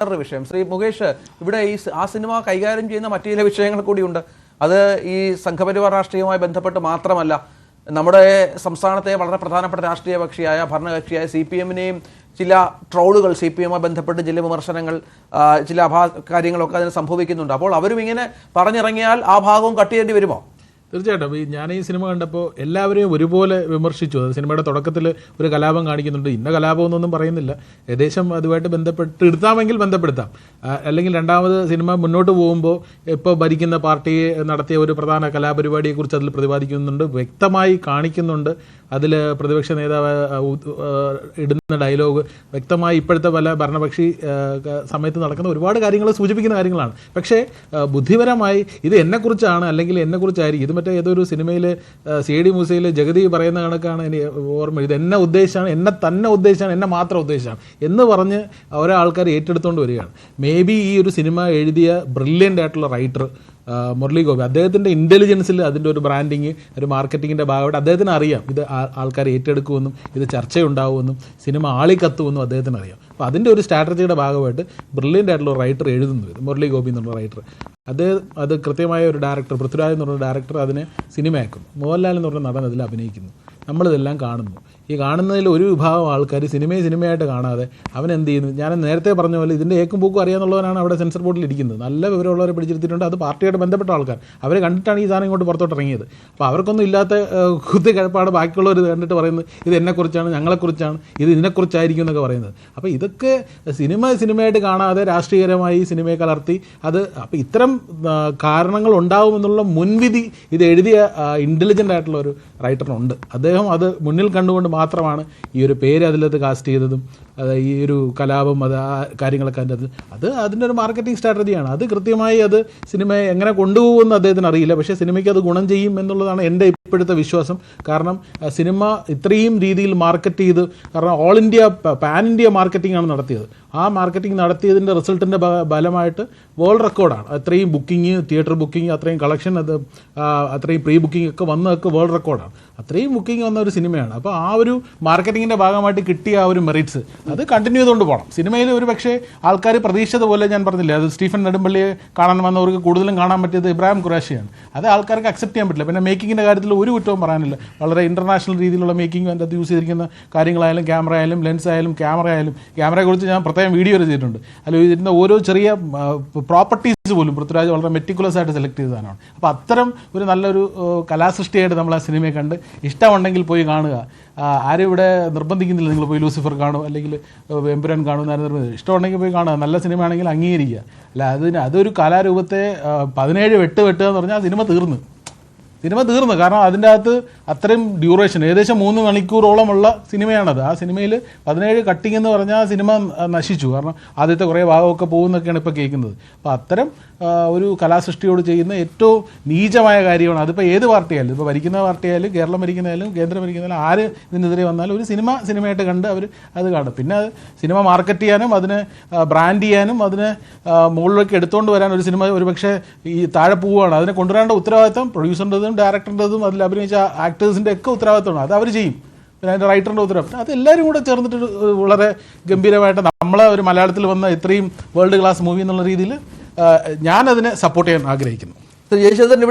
വേറൊരു വിഷയം ശ്രീ മുകേഷ്, ഇവിടെ ആ സിനിമ കൈകാര്യം ചെയ്യുന്ന മറ്റു ചില വിഷയങ്ങൾ കൂടിയുണ്ട്. അത് ഈ സംഘപരിവാർ രാഷ്ട്രീയവുമായി ബന്ധപ്പെട്ട് മാത്രമല്ല, നമ്മുടെ സംസ്ഥാനത്തെ വളരെ പ്രധാനപ്പെട്ട രാഷ്ട്രീയ കക്ഷിയായ ഭരണകക്ഷിയായ CPM-നെയും ചില ട്രോളുകൾ CPM-മായി ബന്ധപ്പെട്ട് ചില വിമർശനങ്ങൾ, ചില കാര്യങ്ങളൊക്കെ അതിന് സംഭവിക്കുന്നുണ്ട്. അപ്പോൾ അവരും ഇങ്ങനെ പറഞ്ഞിറങ്ങിയാൽ ആ ഭാഗവും കട്ട് ചെയ്യേണ്ടി വരുമോ? തീർച്ചയായിട്ടും. ഞാൻ ഈ സിനിമ കണ്ടപ്പോൾ എല്ലാവരെയും ഒരുപോലെ വിമർശിച്ചു. അത് സിനിമയുടെ തുടക്കത്തിൽ ഒരു കലാപം കാണിക്കുന്നുണ്ട്, ഇന്ന കലാപം എന്നൊന്നും പറയുന്നില്ല. ഏകദേശം അതുമായിട്ട് ബന്ധപ്പെട്ട് എടുത്താമെങ്കിൽ ബന്ധപ്പെടുത്താം. അല്ലെങ്കിൽ രണ്ടാമത് സിനിമ മുന്നോട്ട് പോകുമ്പോൾ ഇപ്പോൾ ഭരിക്കുന്ന പാർട്ടിയെ നടത്തിയ ഒരു പ്രധാന കലാപരിപാടിയെക്കുറിച്ച് അതിൽ പ്രതിപാദിക്കുന്നുണ്ട്, വ്യക്തമായി കാണിക്കുന്നുണ്ട്. അതിൽ പ്രതിപക്ഷ നേതാവ് ഇടുന്ന ഡയലോഗ് വ്യക്തമായി ഇപ്പോഴത്തെ പല ഭരണപക്ഷി സമയത്ത് നടക്കുന്ന ഒരുപാട് കാര്യങ്ങൾ സൂചിപ്പിക്കുന്ന കാര്യങ്ങളാണ്. പക്ഷേ ബുദ്ധിപരമായി ഇത് എന്നെക്കുറിച്ചാണ് അല്ലെങ്കിൽ എന്നെക്കുറിച്ചായിരിക്കും, ഇത് മറ്റേ ഏതൊരു സിനിമയിൽ CID മൂസയിൽ ജഗതി പറയുന്ന കണക്കാണ് എനിക്ക് ഓർമ്മ, ഇത് എന്നെ ഉദ്ദേശിച്ചാണ്, എന്നെ തന്നെ ഉദ്ദേശിച്ചാണ്, എന്നെ മാത്രം ഉദ്ദേശിച്ചാണ് എന്ന് പറഞ്ഞ് ഓരോ ആൾക്കാർ ഏറ്റെടുത്തുകൊണ്ട് വരികയാണ്. മേ ബി ഈ ഒരു സിനിമ എഴുതിയ ബ്രില്യൻ്റ് ആയിട്ടുള്ള റൈറ്റർ മുരളി ഗോപി, അദ്ദേഹത്തിൻ്റെ ഇൻ്റലിജൻസിൽ അതിൻ്റെ ഒരു ബ്രാൻഡിങ്, ഒരു മാർക്കറ്റിങ്ങിൻ്റെ ഭാഗമായിട്ട് അദ്ദേഹത്തിന് അറിയാം ഇത് ആൾക്കാർ ഏറ്റെടുക്കുമെന്നും ഇത് ചർച്ചയുണ്ടാവുമെന്നും സിനിമ ആളിക്കത്തുമെന്നും അദ്ദേഹത്തിന് അറിയാം. അപ്പോൾ അതിൻ്റെ ഒരു സ്ട്രാറ്റജിയുടെ ഭാഗമായിട്ട് ബ്രില്യൻ്റ് ആയിട്ടുള്ള റൈറ്റർ എഴുതുന്നു, ഇത് മുരളി ഗോപി എന്നുള്ള റൈറ്റർ. അത് കൃത്യമായ ഒരു ഡയറക്ടർ, പൃഥ്വിരാജ് എന്ന് പറഞ്ഞ ഡയറക്ടർ അതിനെ സിനിമയാക്കും. മോഹൻലാൽ എന്ന് പറഞ്ഞ നടൻ അതിൽ അഭിനയിക്കുന്നു. നമ്മളിതെല്ലാം കാണുന്നു. ഈ കാണുന്നതിൽ ഒരു വിഭാഗം ആൾക്കാർ സിനിമയായിട്ട് കാണാതെ അവൻ എന്ത് ചെയ്യുന്നു, ഞാൻ നേരത്തെ പറഞ്ഞ പോലെ ഇതിൻ്റെ ഏക്കും പൂക്കും അറിയാമെന്നുള്ളവരാണ് അവിടെ സെൻസർ ബോർഡിൽ ഇരിക്കുന്നത്. നല്ല വിവരമുള്ളവരെ പിടിച്ചെടുത്തിട്ടുണ്ട്. അത് പാർട്ടിയായിട്ട് ബന്ധപ്പെട്ട ആൾക്കാർ, അവരെ കണ്ടിട്ടാണ് ഈ സാധനം ഇങ്ങോട്ട് പുറത്തോട്ട് ഇറങ്ങിയത്. അപ്പോൾ അവർക്കൊന്നും ഇല്ലാത്ത കുത്തി കിഴപ്പാട് ബാക്കിയുള്ളവർ കണ്ടിട്ട് പറയുന്നത് ഇത് എന്നെക്കുറിച്ചാണ്, ഞങ്ങളെക്കുറിച്ചാണ്, ഇത് ഇതിനെക്കുറിച്ചായിരിക്കും എന്നൊക്കെ പറയുന്നത്. അപ്പോൾ ഇതൊക്കെ സിനിമയായിട്ട് കാണാതെ രാഷ്ട്രീയപരമായി സിനിമയെ കലർത്തി അത്. അപ്പോൾ ഇത്തരം കാരണങ്ങൾ ഉണ്ടാവുമെന്നുള്ള മുൻവിധി ഇത് എഴുതിയ ഇൻ്റലിജൻ്റ് ആയിട്ടുള്ള ഒരു റൈറ്ററിനുണ്ട്. അദ്ദേഹം അത് മുന്നിൽ കണ്ടുകൊണ്ട് മാത്രമാണ് ഈ ഒരു പേര് അതിലത് കാസ്റ്റ് ചെയ്തതും ഈ ഒരു കലാപം അത് ആ കാര്യങ്ങളൊക്കെ അതിൻ്റെ ഒരു മാർക്കറ്റിംഗ് സ്ട്രാറ്റജിയാണ്. അത് കൃത്യമായി അത് സിനിമയെ എങ്ങനെ കൊണ്ടുപോകുമെന്ന് അദ്ദേഹത്തിന് അറിയില്ല. പക്ഷേ സിനിമയ്ക്ക് അത് ഗുണം ചെയ്യും എന്നുള്ളതാണ് എൻ്റെ ഇപ്പോഴത്തെ വിശ്വാസം. കാരണം സിനിമ ഇത്രയും രീതിയിൽ മാർക്കറ്റ് ചെയ്ത്, കാരണം all India pan India marketing ആണ് നടത്തിയത്. ആ മാർക്കറ്റിംഗ് നടത്തിയതിൻ്റെ റിസൾട്ടിൻ്റെ ഫലമായിട്ട് വേൾഡ് റെക്കോർഡാണ്. അത്രയും ബുക്കിംഗ്, തിയേറ്റർ ബുക്കിംഗ്, അത്രയും കളക്ഷൻ, അത് അത്രയും പ്രീ ബുക്കിംഗ് ഒക്കെ വന്നതൊക്കെ വേൾഡ് റെക്കോർഡാണ്. അത്രയും ബുക്കിംഗ് വന്ന ഒരു സിനിമയാണ്. അപ്പോൾ ആ ഒരു മാർക്കറ്റിങ്ങിൻ്റെ ഭാഗമായിട്ട് കിട്ടിയ ആ ഒരു മെറിറ്റ്സ് അത് കണ്ടിന്യൂ ചെയ്തുകൊണ്ട് പോകണം. സിനിമയിൽ ഒരു പക്ഷേ ആൾക്കാർ പ്രതീക്ഷിച്ചത് പോലെ, ഞാൻ പറഞ്ഞില്ലേ, അത് സ്റ്റീഫൻ നെടുമ്പള്ളിയെ കാണാൻ വന്നവർക്ക് കൂടുതലും കാണാൻ പറ്റിയത് ഇബ്രാഹിം ഖുറേഷിയാണ്. അത് ആൾക്കാർക്ക് അക്സെപ്റ്റ് ചെയ്യാൻ പറ്റില്ല. പിന്നെ മേക്കിങ്ങിൻ്റെ കാര്യത്തിൽ ഒരു കുറ്റവും പറയാനില്ല. വളരെ ഇൻ്റർനാഷണൽ രീതിയിലുള്ള മേക്കിംഗ്, അതിൻ്റെ അത് യൂസ് ചെയ്തിരിക്കുന്ന കാര്യങ്ങളായാലും, ക്യാമറ ആയാലും, ലെൻസ് ആയാലും, ക്യാമറയെക്കുറിച്ച് ഞാൻ പ്രത്യേകം വീഡിയോ ചെയ്തിട്ടുണ്ട്. അതിൽ ഇതിൻ്റെ ഓരോ ചെറിയ പ്രോപ്പർട്ടീസ് പോലും പൃഥ്വിരാജ് വളരെ മെറ്റിക്കുലസ് ആയിട്ട് സെലക്ട് ചെയ്തതാണ്. അപ്പോൾ അത്തരം ഒരു നല്ലൊരു കലാസൃഷ്ടിയായിട്ട് നമ്മൾ ആ സിനിമയെ കണ്ട് ഇഷ്ടമുണ്ടെങ്കിൽ പോയി കാണുക. ആരും ഇവിടെ നിർബന്ധിക്കുന്നില്ല നിങ്ങൾ പോയി ലൂസിഫർ കാണും അല്ലെങ്കിൽ എമ്പുരാൻ കാണുമെന്ന് ആരും നിർബന്ധിക്കും. ഇഷ്ടമുണ്ടെങ്കിൽ പോയി കാണുക. നല്ല സിനിമയാണെങ്കിൽ അംഗീകരിക്കുക. അല്ല അതൊരു കലാരൂപത്തെ 17 വെട്ടുക എന്ന് പറഞ്ഞാൽ സിനിമ തീർന്നു. കാരണം അതിൻ്റെ അകത്ത് അത്രയും ഡ്യൂറേഷൻ, ഏകദേശം 3 മണിക്കൂറോളമുള്ള സിനിമയാണത്. ആ സിനിമയിൽ 17 കട്ടിങ് എന്ന് പറഞ്ഞാൽ ആ സിനിമ നശിച്ചു. കാരണം ആദ്യത്തെ കുറേ ഭാഗമൊക്കെ പോകുന്നൊക്കെയാണ് ഇപ്പോൾ കേൾക്കുന്നത്. അപ്പോൾ അത്തരം ഒരു കലാസൃഷ്ടിയോട് ചെയ്യുന്ന ഏറ്റവും നീചമായ കാര്യമാണ്. അതിപ്പോൾ ഏത് പാർട്ടിയായാലും, ഇപ്പോൾ ഭരിക്കുന്ന പാർട്ടിയായാലും, കേരളം ഭരിക്കുന്നതായാലും, കേന്ദ്രം ഭരിക്കുന്നതായാലും, ആര് ഇതിനെതിരെ വന്നാലും ഒരു സിനിമയായിട്ട് കണ്ട് അവർ അത് കാണും. പിന്നെ അത് സിനിമ മാർക്കറ്റ് ചെയ്യാനും അതിനെ ബ്രാൻഡ് ചെയ്യാനും അതിനെ മുകളിലേക്ക് എടുത്തുകൊണ്ട് വരാൻ ഒരു സിനിമ ഒരു പക്ഷേ ഈ താഴെ പോവുകയാണ്. അതിനെ കൊണ്ടുവരേണ്ട ഉത്തരവാദിത്തം പ്രൊഡ്യൂസറിൻ്റെതും ഡയറക്ടറിൻ്റെതും അതിൽ അഭിനയിച്ച ആക്ടേഴ്സിൻ്റെ ഒക്കെ ഉത്തരവാദിത്തമാണ്. അത് അവർ ചെയ്യും. പിന്നെ അതിൻ്റെ റൈറ്ററിൻ്റെ ഉത്തരവാദിത്തം അത് എല്ലാവരും കൂടെ ചേർന്നിട്ട് വളരെ ഗംഭീരമായിട്ട് നമ്മളെ ഒരു മലയാളത്തിൽ വന്ന ഇത്രയും വേൾഡ് ക്ലാസ് മൂവി എന്നുള്ള രീതിയിൽ ഞാനതിനെ സപ്പോർട്ട് ചെയ്യാൻ ആഗ്രഹിക്കുന്നു. ജയശങ്കരൻ, ഇവിടെ